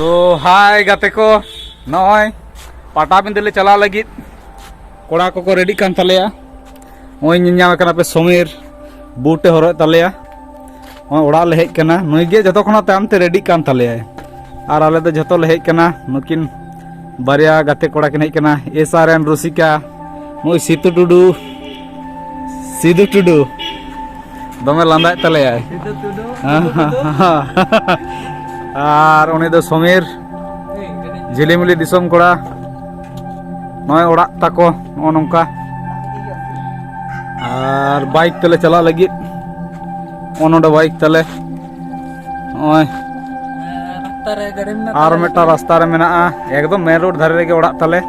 तो हाय गाते को नॉय पटाबिंदे ले चला लगी कोड़ा को रेडी कान तलेया ओय निन्याम कना पे समीर बूटे हरो तलेया ओय ओड़ा ले हेज कना नई गे जतो खना ताम ते रेडी कान तलेया और आले दो जतो ले हेज कना नुकिन बारिया गाते कोड़ा किन हेज कना एसआरएन रुसिका नई सीतु टुडू दमे लांदा तलेया और उनी दो समीर झिलिमिली दिसम कोड़ा नय ओड़ा ताको नोंका और बाइक तले चला लगी ओनोडे बाइक तले ओय और मेटा रास्ता रे मेना एकदम मेन रोड धारे रेगे ओड़ा तले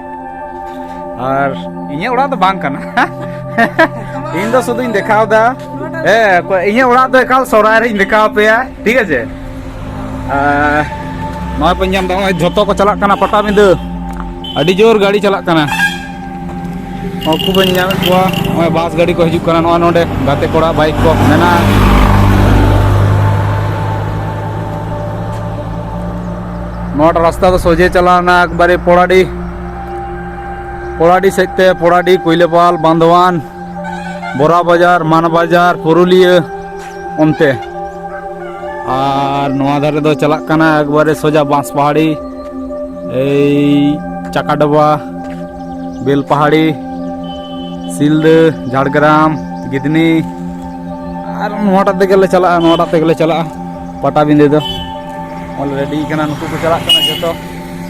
और इnye ओड़ा तो बांग कना इन दो सुदु इन देखाव दा इnye ओड़ा तो एकाल सोराय रे इन देखाव पेया ठीक है नय पंजाम दा झोतो को चला कना पटाबिंदे अड़ी जोर गाड़ी चला कना खूब नामे बस गाड़ी को हजूक कना नोडे गाते कोड़ा बाइक को मेना नोट रास्ता तो सोजे चलाना एकबारे पोड़ाडी सेजते पोड़ाडी कुइलेपाल बांधवान बोरा बाजार मान बाजार पुरुलिया उनते और नोआ धारे दो चला कना एकबारे सोजा बांस पहाड़ी चाकाडबा बेल पहाड़ी सिल्द झाड़ग्राम गिदनी और नोटा तेगले चला पटाबिंदे दो ऑलरेडी कना नुकु को चला कना जतो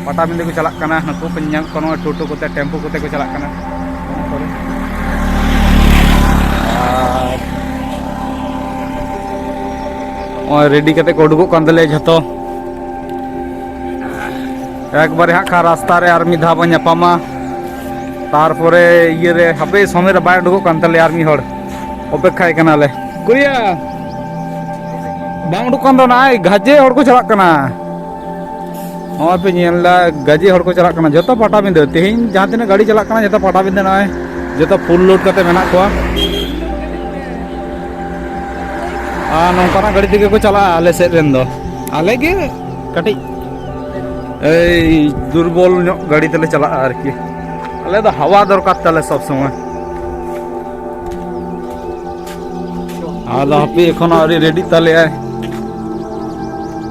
पटाबिंदे को चला कना नुकु पंजाब कोनो टोटो कोते टेम्पो कोते को चला कना और रेडी कते को उडुको कंदले जतो एक बार हाँ खा रास्ता रे आर मिधा बन नापामा तारपरे ये रे हबे समय रे बाय उडुको कंतले आर मी हड़ अपेक्षाय कनाले कुरिया बांग उडुक कंदो नाय गाजे हड़ को चला कना और पे नेला गाजे हड़ को चला कना जतो पटाबिंदे तेहिन जहां तिना गाड़ी चला कना जतो पटाबिंदे नाय जतो फुल लोड कते मेना को नौकाना गाड़ी तेगे को चला आले सेट रेन दो आले गे कटी दुर्बल गाड़ी तेले चला आरकी आले दो हवा दरकार तले सब समय आदा हपी एखोन आरी रेडी तले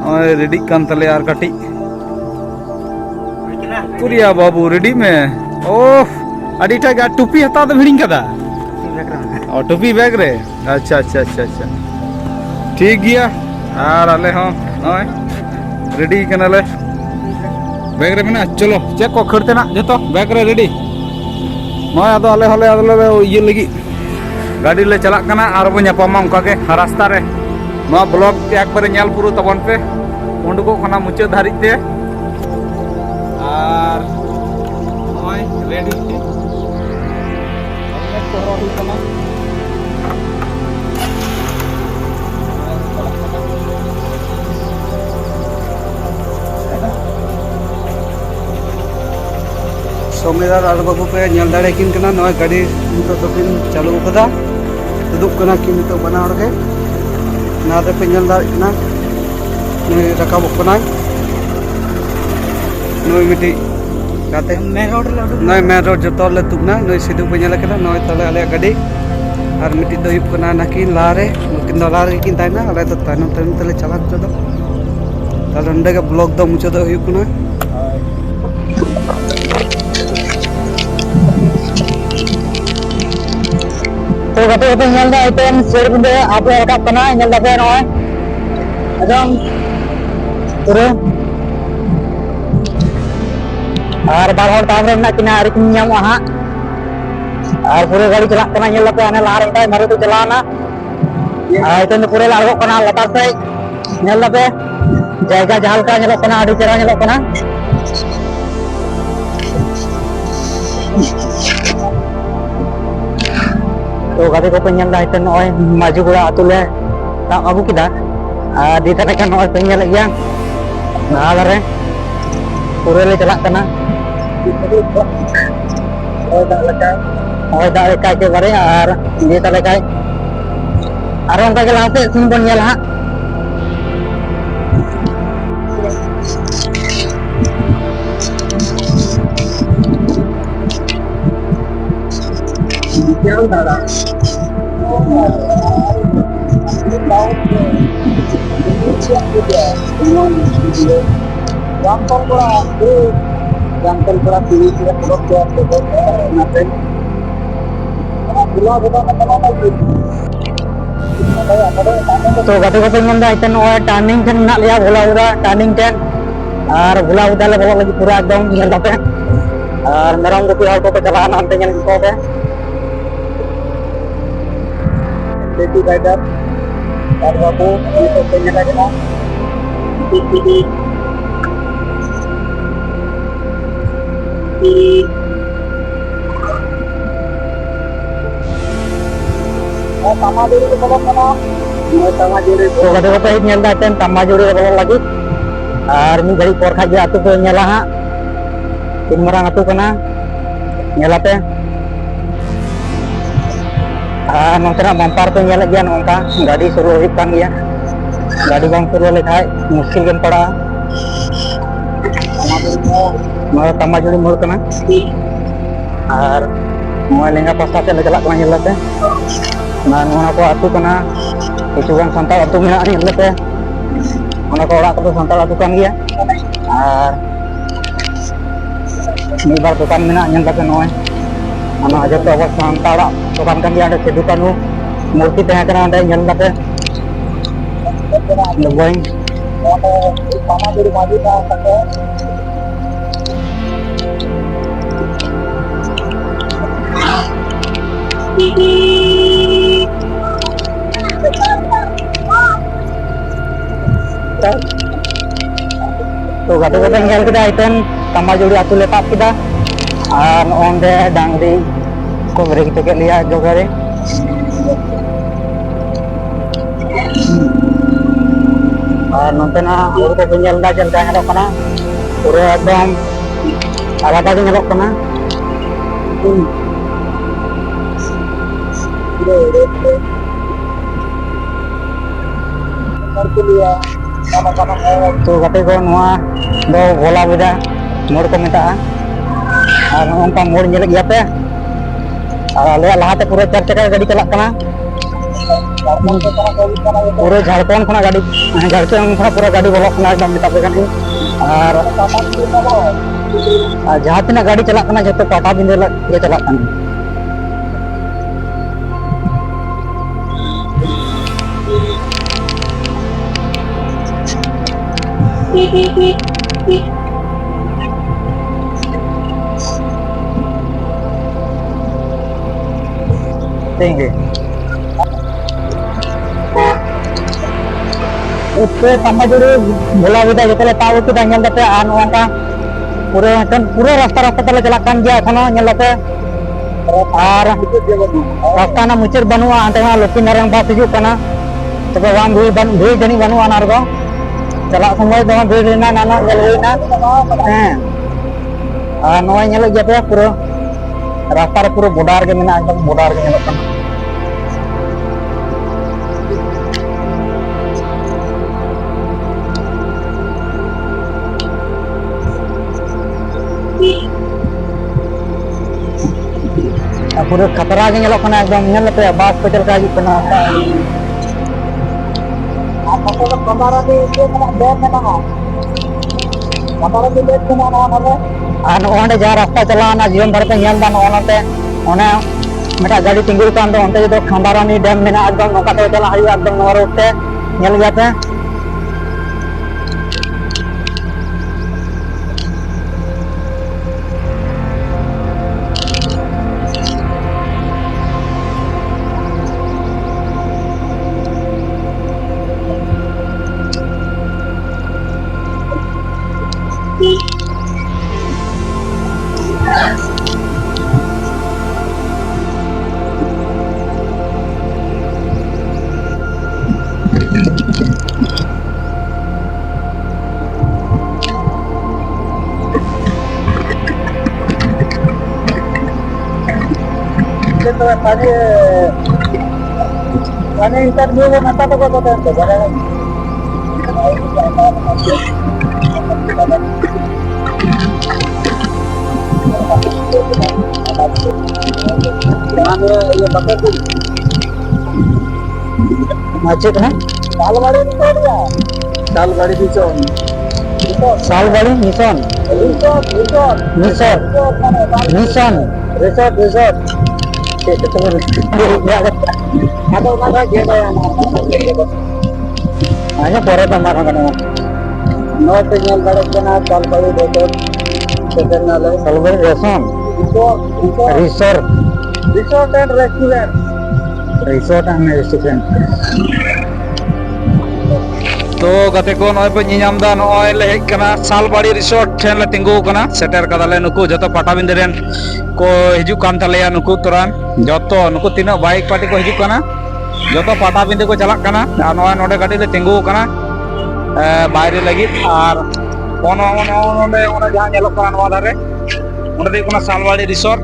आय रेडी कान तले आर कटी कुरिया बाबू रेडी में ओह अडीटा गा टोपी हता दो भिड़िंग कदा और टोपी बैग रे अच्छा ठीक गया और आले हो नय रेडी कनाले बैग रे मेना चलो चेक को खड़ते ना जतो बैग रे रेडी नय आदो आले ये लगी गाड़ी ले चला कना और बो नापामा उनका के रास्ता रे नो ब्लॉग एक बारे नेल पुरु तबन पे उंडको खना मुचे धारिते और नय रेडी हमने तो रोड कना समीरार आर बाबू पे नेल दाड़े किन कना नय गाड़ी तो दोकिन चालू कदा दुदुक कना किन तो बना हड़ के ना दे पे नेल दाड़ कना नय रकाब कना नय मिटी गाते मेन रोड जतो ले तुकना नय सिधु पे नेल कना नय तले आले गाड़ी और मिटी दो हिप कना नाकिन लारे नुकिन दो लारे किन ताइना आले तो ताइनम तले चला तो ताले अंडे के ब्लॉग दो मुचे दो हिप कना तो गाते नेल दा आइटम शेयर बिंदे आप रकाब कना नेल दा पे नय एकदम पूरे और बार हर ताम रे ना किना आरी किन नाम हा और पूरे गाड़ी चला कना नेल पे आने लार इटा मारे तो चलाना आइटम पूरे लागो कना लता से नेल पे जायगा जहाल का नेल कना आडी चरा नेल कना तो गाते को पेनल दाइते नय माजुगुड़ा अतुले ताम अगु किदा दी थाने का नय पेनल गया ना रे पूरे ले चला कना ओय दा के बारे और दी तले काय और उनका के लाते सुन बन नेल हा Yang darah. Laut Indonesia juga. Yang terkurang pilih tidak belum nanti. Gula kita apa lagi? तो गति गति मन इतन टर्निंग ठेन मेना लिया भोला उदा टर्निंग ठेन और भोला उदा ले बोलो लगी पूरा एकदम नेल कते और मेरम गुपी हर को चला नानते नेल को पे सेफ्टी गाइडर और बाबू ये तो पेन लगे ना Tamaduri ko pala mana? Tamaduri ko. So kata kata nyel daten Tamaduri ko pala lagi. Army dari por khaja atu ko nyela ha. Tin marang atu kana. Nyelate. Nongtera mampar to nyela gian ongka gadi suruh hipan dia. Gadi bang suruh lekhai muskil kan pada. Tamaduri mul kana. Ar mau lenga pasta te lecalak kana nyelate. Nah, mana ko atu kana itu kan santal atu mina ni lete mana ko ora ko santal atu kan dia ni bar to kan mina nyang ka noy ana aja to awas santal to kan dia ada sedukan nu murti teh kana anda nyang lete boing mama dari maju ta sate तो gati gati ngel kita item Tamaduri atu letak kita onde dangri ko beri kita ke lihat jogare nonton aku ko nyel da jel ka nyelok kana pura ekdom alada ge nyelok kana तो kata ko noa do bola beda mor ko meta ar onka mor nyele gya pe ale lahate pura 4 chaka gadi chalak kana pura Jharkhand khona gadi Jharkhand khona pura gadi bolok kana ekdom meta pe kan ar jaha tina gadi chalak kana joto pata binde ge chalak kana tinggi. Itu Tamaduri bola kita kita tahu kita nyel dapet anu angka pura rasta tele jalakan dia kono nyel dapet rasta na mucir banua antena lopin yang bas hijuk kana coba wang bui jani banua nargo jalak semua dengan bui na nana nyel na noy nyel jape pura rasta pura bodar ke mina ekdom bodar ke nyel kana pura खतरा के nyelok kana ekdom nyel pe bas pe chal ka hijuk kana apa ko kamara de ke kana bed na na kamara de bed na na anu onde ja rasta chalana jion dhar pe nyel dan onate ona meta gadi tinggul kan do onte do khambarani dam mena ekdom noka te chala hayu ekdom nor utte nyel jate Tadi interview nata to kota to bara ये बकरी मस्जिद है Salbari mission Salbari mission mission mission resort resort aja pore tamara kana no te nyal dare kana salbari resort sebenale salbari resort resort and restaurant तो गते को नय पे नियाम दा नय ले हेक कना सालबाड़ी रिसोर्ट ठेन ले तिंगु कना सेटर कदाले नुकु जतो पाटाबिंदे रेन को हिजु कान तलेया नुकु तुरान जतो नुकु तीनो बाइक पार्टी को हिजु कना जतो पाटाबिंदे को चलाक कना नय नोडे गाड़ी ले तिंगु कना बाहरी लगी और ओनो जहां नेलो कना नवा धारे ओंडे दे कोना सालबाड़ी रिसोर्ट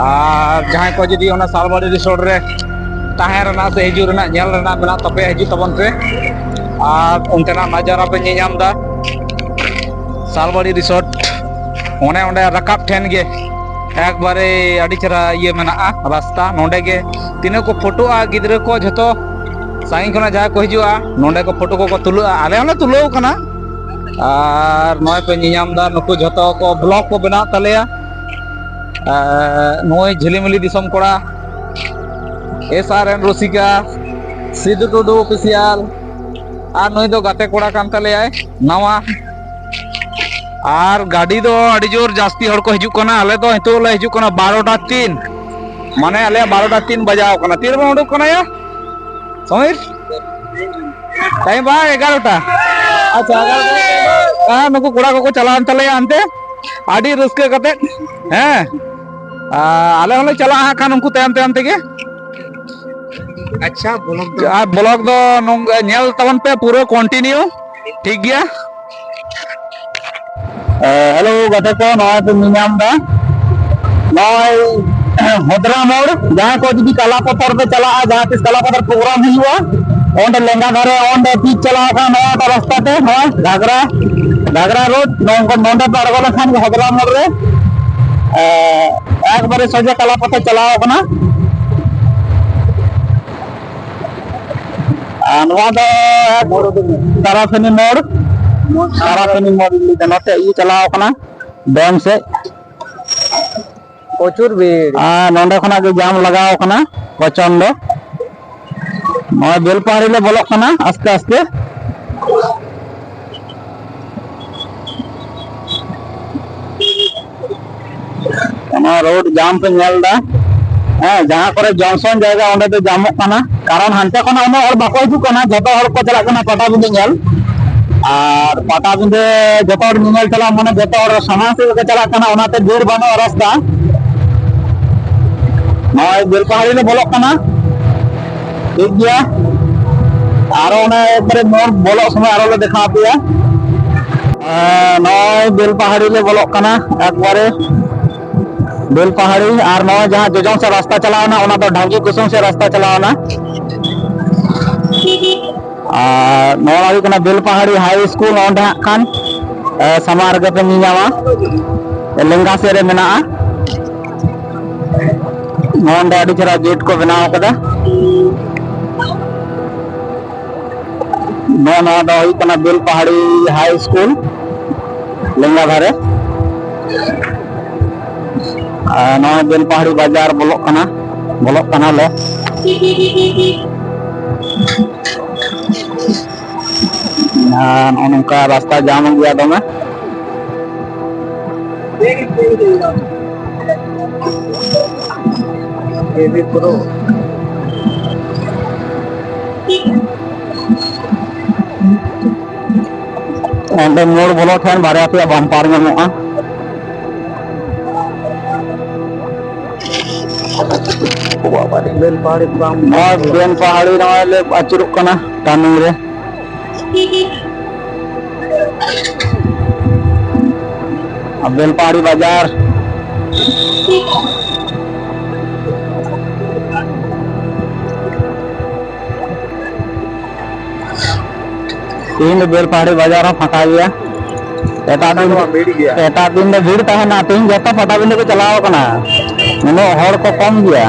और जहां को जदी ओना सालबाड़ी रिसोर्ट रे ताहे रना से हिजु रना नेल रना मेना तपे हिजु तबन पे और उनतेना नजारा पे नियाम दा सालबाड़ी रिसोर्ट ओने ओंडे रकाब ठेन गे एक बारे अड़ी चरा ये मेना रास्ता नोंडे गे तीनों को फोटो गिद्रे को जतो साइन खना जहाँ को हिजुआ नोंडे को फोटो को तुलुआ आले हले तुलो कना और नय पे नियाम दा नुकु जतो को ब्लॉग को बना तलेया नय झिलिमिली दिसम कोड़ा SRN रसिका सिद्धू टुडू ऑफिशियल और नई दो गाते कोड़ा कान तलेयाय नवा और गाड़ी दो अड़ी जोर जास्ती हर को हिजु कना आले दो हितो ले हिजु कना 12:03 माने आले 12:03 बजाव कना तीर में उडुक कना या समीर टाइम बा 11टा अच्छा 11टा नुकु कोड़ा को चलान तलेया अंते आड़ी रस्के कते हैं आले हले चला हा खान उनको तयम तयम तेगे अच्छा ब्लॉग दो नेल तवन पे पूरा कंटिन्यू ठीक गया हेलो गते को नय पे नियाम दा नय हदरा मोड़ जहां को जदी कला पत्थर पे चला जहां तिस कला पत्थर प्रोग्राम हुआ ओंडे लेंगा धरे ओंडे पीछ चला का नया रास्ता ते नय घागरा रोड नंको नंडे पे अड़गो लखान हदरा मोड़ रे एक बारे सोजा कला पत्थर चलाओ कना नवा दो ताराफेनी मोड़ नोते ई चलाओ कना डैम से प्रचुर भीड़ नोंडे खना के जाम लगाओ कना प्रचंड नय बेलपहाड़ी ले बोलो कना आस्ते आस्ते रोड जाम पे नेल दा जहां करे जंक्शन जायगा ओंडे तो जामो कना कारण हानते खना उनो और बाको हिजु कना जतो हर को चला कना पाटाबिंदे नेल और पाटाबिंदे जतो हर निमल चला माने जतो हर समान से चला कना ओनाते भीड़ बनो रास्ता नय बेलपहाड़ी ले बोलो कना ठीक गया आरो ओने एकबारे मोर बोलो समय आरो ले देखा पिया नय बेलपहाड़ी ले बोलो कना एकबारे बेलपहाड़ी और नय जहां जोजों से रास्ता चलावना ओना तो ढांगी कुसुम से रास्ता चलावना और नोड़ा हुई कना बेलपहाड़ी हाई स्कूल ओंडे खान समार के पे नियामा लेंगा से रे मेना ओंडे अड़ी चरा गेट को बनाव कदा नोना दो हुई कना बेलपहाड़ी हाई स्कूल लेंगा धारे नय बेलपहाड़ी बाजार बोलो कना ले नौका रास्ता जाम गया दमे मोड़ बोलो ठेन बारे पे बम्पार में बेलपहाड़ी नले आचुरुक कना टर्निंग रे बेलपहाड़ी बाजार तीन बेलपहाड़ी बाजार फाँका गया एटा दिन में भीड़ तहना तीन जता पटाबिंदे को चलाओ कना उनो हर को कम गया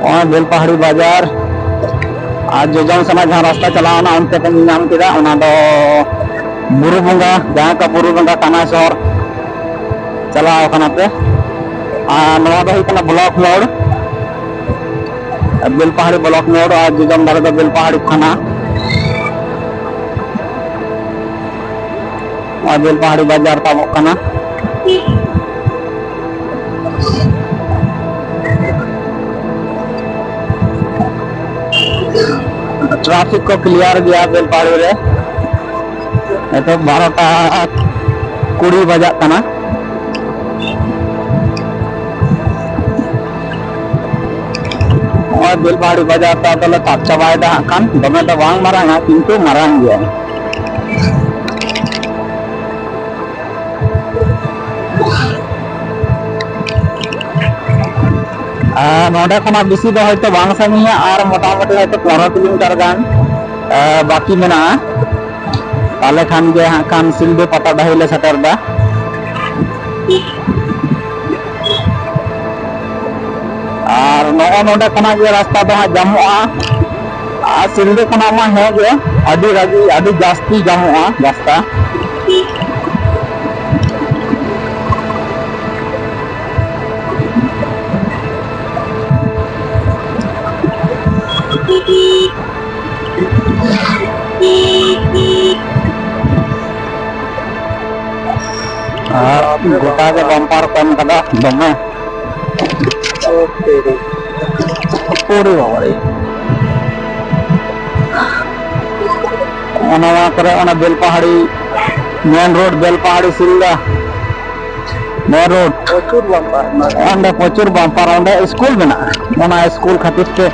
और बेलपहाड़ी बाजार आज जोजन सना जहाँ रास्ता चलावना उनते पे नाम किदा उना दो बुरु बंगा जहाँ का बुरु बंगा काना शहर चलाओ कना पे नवा दो हुई ब्लॉक मोड़ बेलपहाड़ी ब्लॉक मोड़ आज जोजन दारे दो बेलपहाड़ी थाना और बेलपहाड़ी बाजार ताबोक कना ट्रैफिक को क्लियर गया बेलपहाड़ी रे तो 12:20 बजा कना और बेलपहाड़ी बाजार ता तले ताप चाबाय दा खान दमे तो वांग मारांगा किंतु मारांग गया नोडे खना बेसी दो होयतो बांग सामिया और मोटामुटी होयतो 15 किलोमीटर गान बाकी मेना ताले खान गे हाँ खान सिलदे पता दहिले सटर दा और नोडे खना गे रास्ता दो हाँ जामुआ सिलदे खना मा है गे अडी रागी अडी जास्ती जामुआ रास्ता गोटा के बम्पर कम कदा दमे पूरी बाबरे ओना करे ओना Belpahari main road Belpahari Silda main road प्रचुर बम्पर ओंडे स्कूल मेना ओना स्कूल खातिर ते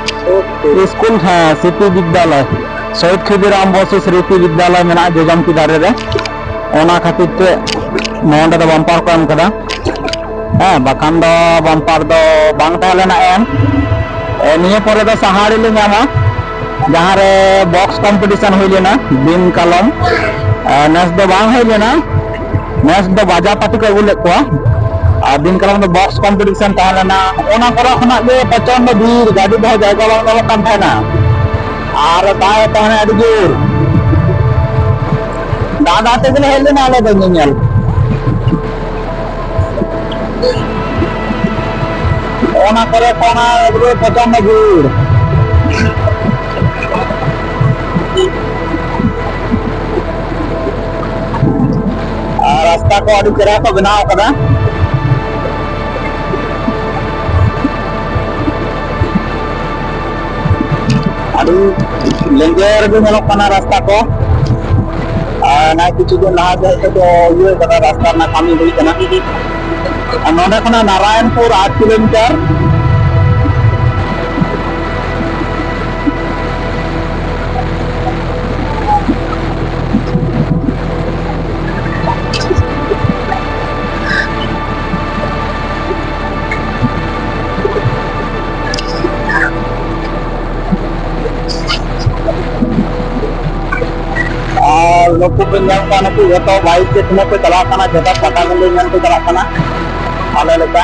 स्कूल है सिटी विद्यालय शहीद खुदीराम बसु स्मृति विद्यालय मेना जोजम की दारे रे ओना खातिर ते नोंडे दो बम्पर को एम कदा बाखान दो बम्पर दो बांग तालेना एम निये परे दो सहाड़ी ले नामा जहाँ रे बॉक्स कंपटीशन हुई लेना दिन कलम नेस दो बांग हुई लेना नेस दो बाजा पार्टी को बोले को दिन कलम दो बॉक्स कंपटीशन तालेना ओना करा खना ले प्रचंड भीड़ गाड़ी बहुत जायगा बांग दो काम थाना और ताए ताने अड़ी जोर दादा ते गले हेले ना ले दो नियल ओना करे कोना एगरे प्रचंड भीड़ रास्ता को अड़ी चेहरा को बनाओ कदा अड़ी लेंजर भी मेलो कना रास्ता को ना किछु दिन लहा जाए तो ये कदा रास्ता ना कामी हुई कना नोडे खना नारायणपुर 8 किलोमीटर और लोग को नाम का नुकु जतो बाइक के तुम पे चला कना जता पता गले नाम पे चला कना आले लेका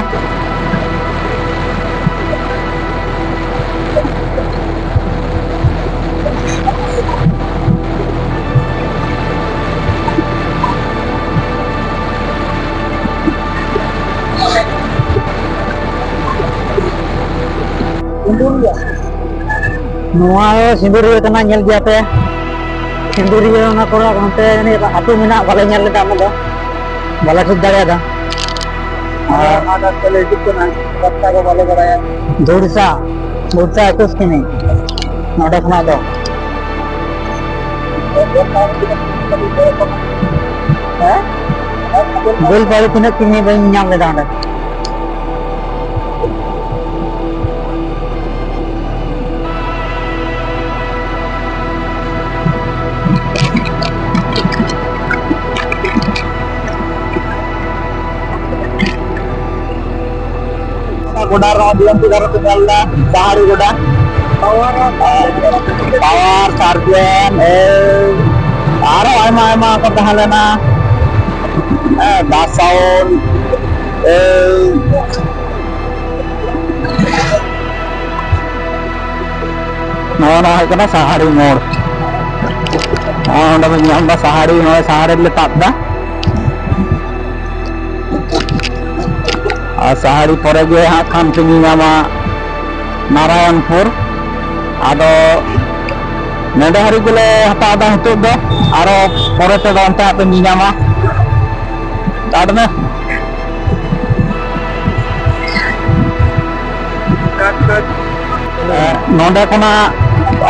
सिंदूरिया तना नेल गया पे सिंदूरिया ना कोरा onte ni atu mena bale nyal leda mo bala ठीक दाड़े दा आधा चले कितना रास्ता को बले कराया दूरसा कुछ की नहीं नोडे खना दो बिल पर किने किने बन nyam leda दा गोडा जीवंती घर पहाड़ी गोडा पावर सार्जन को तहलेना दासाउन साहाड़ी मोड़ साहाड़ी साहाड़ी ले ताबदा साहाड़ी परे गे हाँ खान तिंगी नामा नारायणपुर आदो नेडे हरी गुले हता दा हितु दो आरो परे ते दो अंते आपे नीनामा ताड़ में नोंडे कोना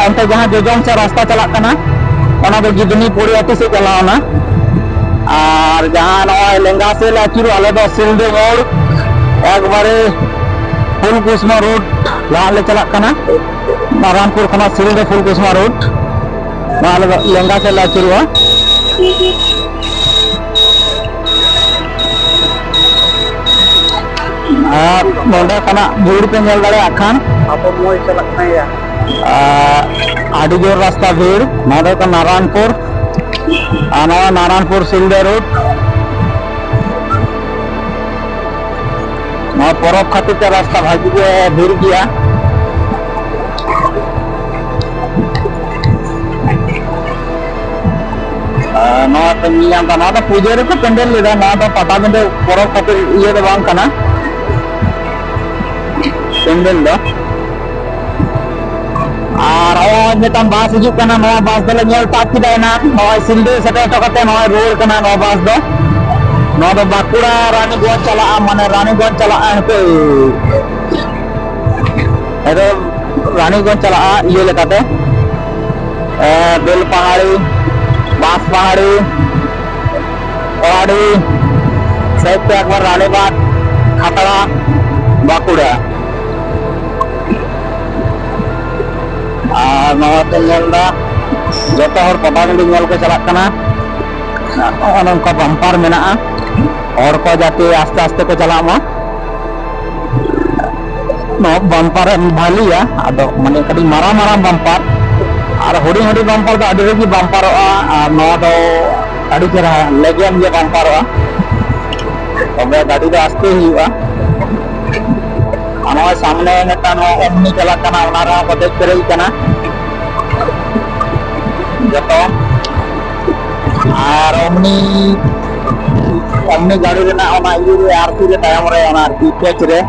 अंते जहां जोजन से रास्ता चला कना ओना दो गिदनी पुरी अति से चलावना और जहां नय लेंगा से लाचुर आले दो सिलदे मोड़ एकबारे फुलकुसमा रोड यहाँ ले चला कना नारायणपुर खना सिलदे फुलकुसमा रोड लेंगा से लाचुर नोंडे खना भीड़ पे नेल दाड़े आखान अब मोय चला कना या आडी जोर रास्ता भीड़ नोंडे का नारायणपुर आना नारायणपुर सिलदे रोड परब खातिर ते रास्ता भागी भीड़ गया पूजा रे पेंडल लेदा पटा बिंदे परब खातिर ये पेंडल और मितान बास हिजुक कना बास दले नेल ताक किदा ना सिलदे सेटे टकते रोड कना बास दो बाकुड़ा रानीगंज चला माने रानीगंज चला रानीगंज चला ये लेकाते बेल पहाड़ी बांस पहाड़ी पहाड़ी साइड पे एक बार रानीबाग खतरा बाकुड़ा जो पटागंडी को चला बम्पार में और को जाते आस्ते आस्ते को चला बम्पार भालिया आदो माने कड़ी मारा मारा बम्पार और हुडी हुडी बम्पार दो अड़ी रेगी बम्पार अड़ी चेहरा लेगेन जे बम्पार तबे गाड़ी दो आस्ते हुआ सामने ओमनी चला को देख पेरे जो और ओमनी गाड़ी रे आरती रे तायम रे आरती पेच रे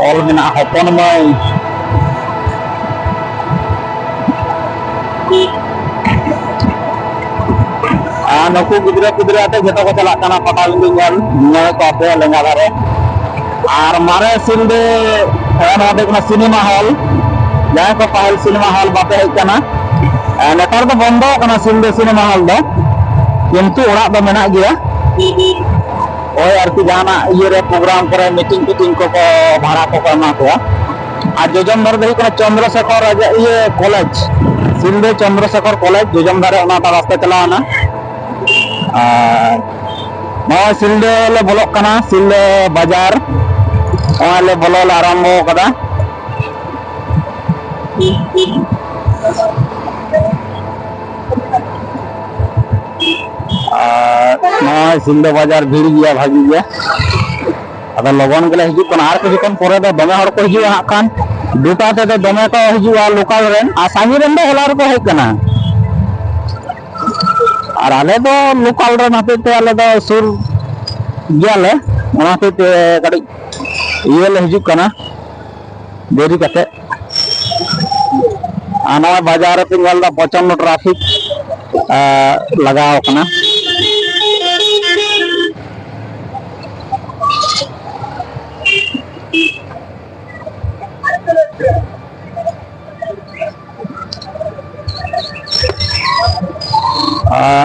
ऑल मेना हपन मई नुकु गिद्रे पिद्रे जो को चला पटाबंदी को आपे लेंगा धारे और मारे सिलदे सिनेमा हॉल जहाँ को पहल सिनेमा हॉल बापे हेकना नेतार तो बंद सिलदे सिनेमा हॉल दो किंतु ओड़ा दो मेना गया ओय आरती जाना ये रे प्रोग्राम करे मीटिंग मीटिंग को भाड़ा को एमा को और जोजम दर दे चंद्रशेखर ये कॉलेज सिलदे चंद्रशेखर कॉलेज जोजम दारे ओना रास्ता चलाना सिलदे ले बोलो कना सिलदे बाजार ले बोलो आरम्भ कदा सिलदे बाजार भीड़ गया भागी गया अब लगन गले हजना और किछुन पर दमे हर को हजना खान दुटा ते दमे को हजना लोकल रेन आ सांगी रेन दो होला को हेकना और आले दो लोकल रे नाते ते आले दो सुर गयाले ओनाते ते कड़ी ये ले हजना देरी कते आना बाजार पे गलदा प्रचंड ट्रैफिक लगाव कना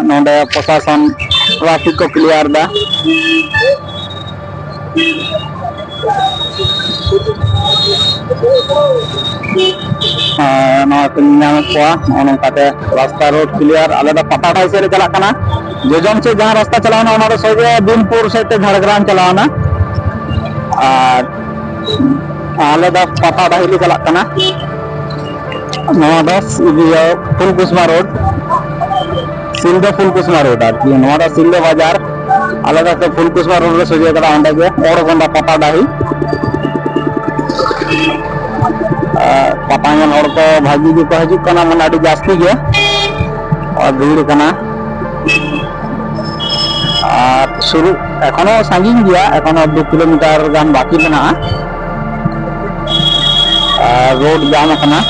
नोंडे प्रशासन ट्रैफिक को क्लियर दा रास्ता रोड क्लियर आले पटाटा से चलना जोजम से जहाँ रास्ता चलाना सोजे बिनपुर से झाड़ग्राम चलाना और आले दा पता डाहिली चला कना नवा दस ये फुलकुसमा रोड सिलदे फुलकुसमा रोड आरकी नवा दा सिलदे बाजार आले दा से फुलकुसमा रोड रे सोजे कड़ा अंडे गे ओरगोंदा पता डाही पता ñel hor ko bhagi gi ko hajuk kana man adi jasti ge और भीड़ कना और शुरू एखोनो सांगिन गया एखोनो 2 किलोमीटर गान बाकी मेना रोड जाम कना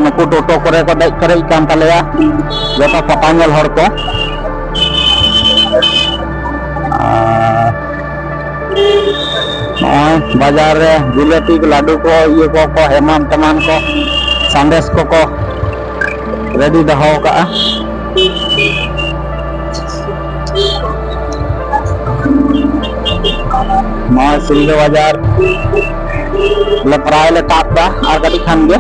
नुकु टोटो करे को देख करे कान तलेया जता पता ñel हर को बाजार रे जिलेबी लाडू को ये को हेमान तमान को संदेश को रेडी दहो का मां सिलदे बाजार ले प्राय ले तापदा और कटी खान गे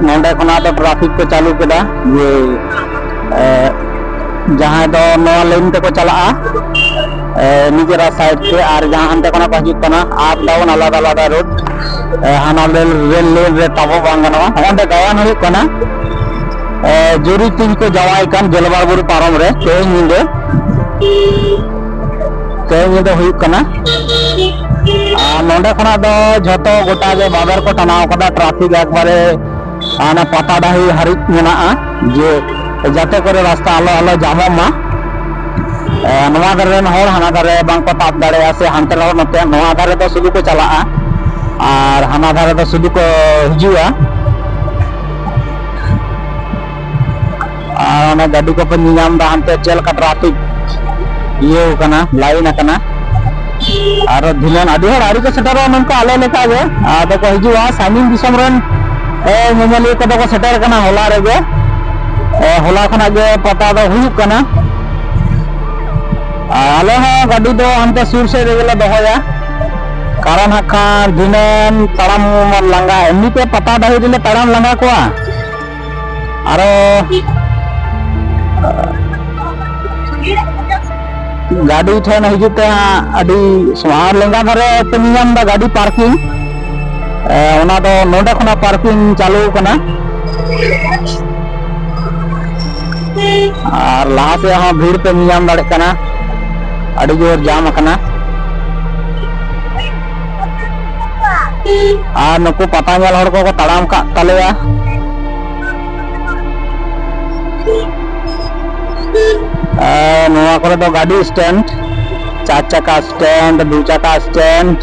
नोंडे खना तो ट्रैफिक को चालू केदा ये जहां दो नवा लाइन ते को चला निजेरा साइड पे और जहां अंते खना पाजी कना आप डाउन आलादा आलादा रोड हाना रेल लेन रे तबो बांगनवा ओंडे गावान हुई कना जुरी तीन को जवाई कान जलबाबुर पारम रे ते निंदे हुई कना नोंडे खना दो झतो गोटा जे बाजार को तनाव कदा ट्रैफिक एकबारे आना पता डाही हरित मेना जे जाते करे रास्ता आलो आलो जामो मा नवा दरेन होर हाना दरे बांग को ताप दाड़े से हांते रो नते नवा दरे तो सुदु को चला और हाना दरे तो सुदु को हिजुआ और गाड़ी को पण नियाम दा हांते चल का ट्रैफिक ये कना लाइन कना और धिलन आदि हर आरी को सेटर नंको आले लेका गे आदो को हिजुआ साइनिंग दिसम रन मोमली को दो सेटर कना होला रेगे होला खना गे पता दो हुई कना आले हा गाड़ी दो हमते सुर से रेगला दोया कारण हखा दिनन तड़म लंगा एमनी पे पता दही दिले तड़म लंगा को आरो गाड़ी ठेन हिजुते अडी स्वार लेंगा धरे तनियम दा गाड़ी पार्किंग ओना दो नोडे खना पार्किंग चालू कना और लहा से हाँ भीड़ पे नियम दाड़े कना अड़ी जोर जाम कना और नुकु पता ñel हर को तड़ाम का तलेया नोआ करे दो गाड़ी स्टैंड 4 चक्का स्टैंड 2 चक्का स्टैंड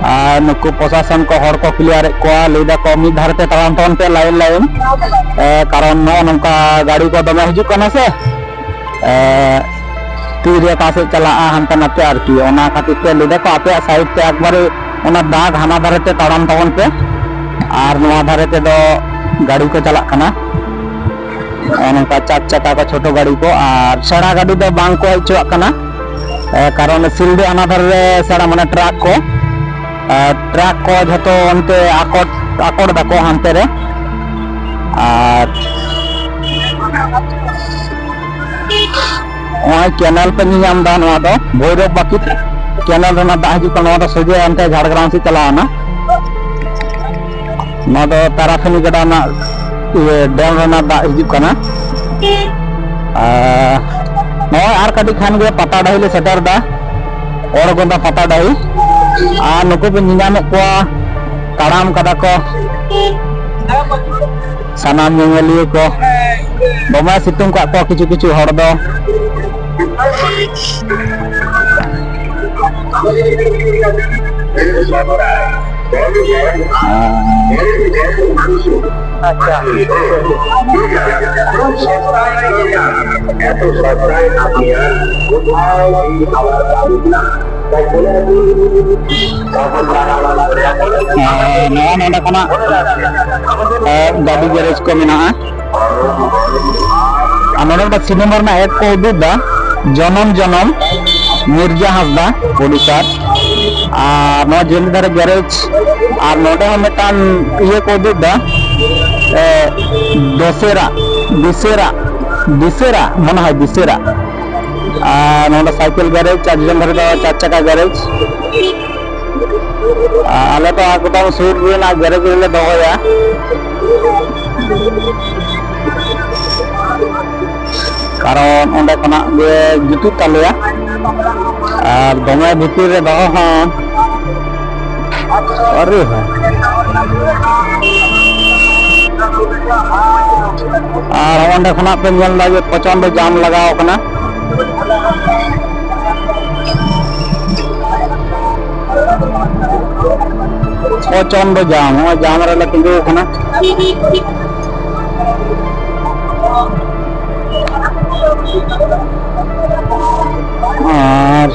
और नुकु प्रशासन को हर को क्लियर को लेदा को मी धारते तड़ाम तन पे लाइन लाइन कारण नो नंका गाड़ी को दमे हिजु कना से तीरे पासे चला हंते नते आरकी ओना खातिर ते लेदा को आपे साइड ते एकबारे ओना दाग हाना धारते तड़ाम तवन पे और नोआ धारते दो गाड़ी को चला कना नंका 4 चक्का को छोटो गाड़ी को और सेड़ा गाड़ी दो बांग को हचुआ कना कारण सिलदे अनाधर रे सेड़ा माने ट्रक को झतो अंते आकोड़ दको हांते रे और ओय कैनल पे नियाम दा नवा दो भैरव बाकी कैनल रना दा हिजु को नवा दो सोजे अंते झाड़ग्राम से चलाना नवा दो ताराखनी गडा ना ये डैम रना दा हिजु कना नवा आर कटी खान गे पता डाही ले सेटर दा और गोंदा पता डाही और नुकु पे नियाम को तड़ाम कदा को सनाम ñeñeliye को दमे सितुंग का को किछु किछु हर दो अच्छा नवा नोडे खना गाड़ी गैरेज को मेना नोडे सिनेमा में एक को उदुदा जनम जनम मिर्जा हसदा ओडिशा जेलधारे गैरेज और नोडे मिटान ये को उदुदा दशेरा दिसेरा दिसेरा मन है दिसेरा नोडे साइकिल गैरेज चार चार चक्का गैरेज आले तो एकदम सूर ना गैरेज रे दोया कारण ओंडे खना गे जुतु तालेया और दमे भितर रे दो हां अरे और ओंडे खना पे नेल लागे प्रचंड जाम लगाओ कना प्रचंड जाम जाम रे तिंगु कना और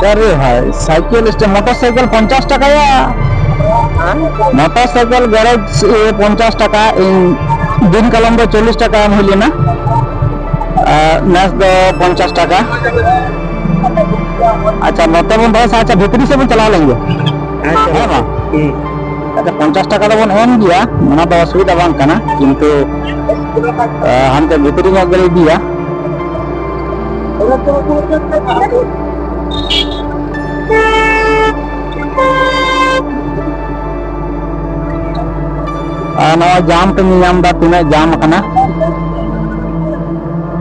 अरे भाई साइकिल मोटरसाइकिल 50 टाका या मोटरसाइकिल गैरेज 50 टाका दिन कलम 40 टाका मिली ना नेक्स्ट दो 50 टाका अच्छा नोते बन बस अच्छा भितरी से बन चला लेंगे है ना अच्छा 50 टाका तो बन एम दिया मना तो असुविधा बांग कना किंतु हम तो भितरी में गले दिया नवा जाम पे नियम दा तिना जाम कना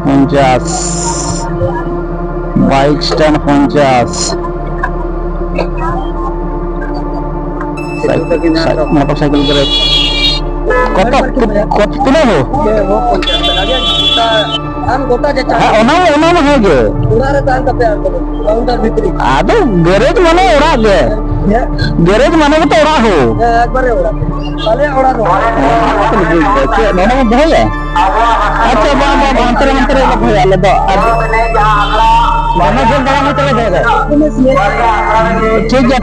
50 बाइक स्टैंड 50 मोटरसाइकिल करे कत कत तिना हो हम गोटा जे ओना है गे उड़ा रे तान कपे काउंटर भीतरी आदो गैरेज माने उड़ा गे गैरेज माने तो उड़ा हो एक बार उड़ा पहले उड़ा दो अच्छा नोना में भैया अच्छा बाबा अंतर अंतर भैया ले दो माना जन दवा में चले जाएगा ठीक है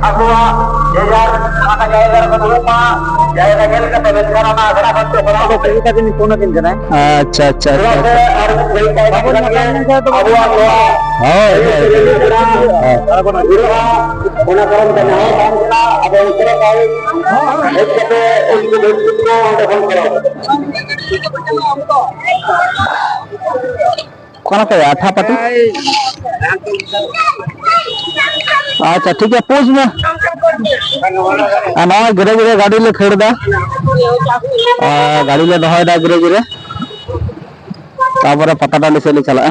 अगुआ जेजार आना जाएगा बदलमा जाएगा गेल का बेचारा ना अगला फटे बड़ा को कई का दिन कोना दिन जना अच्छा अच्छा और कोई का अगुआ हां कोना करम देना है अब उतरे पाए एक पे उसको को फोन करो कोना पे आठा पति अच्छा ठीक है पूछ में ना गैरेज रे गाड़ी ले खेड़ दा गाड़ी ले दहाय दा गैरेज रे तापर पता डाली से ले चला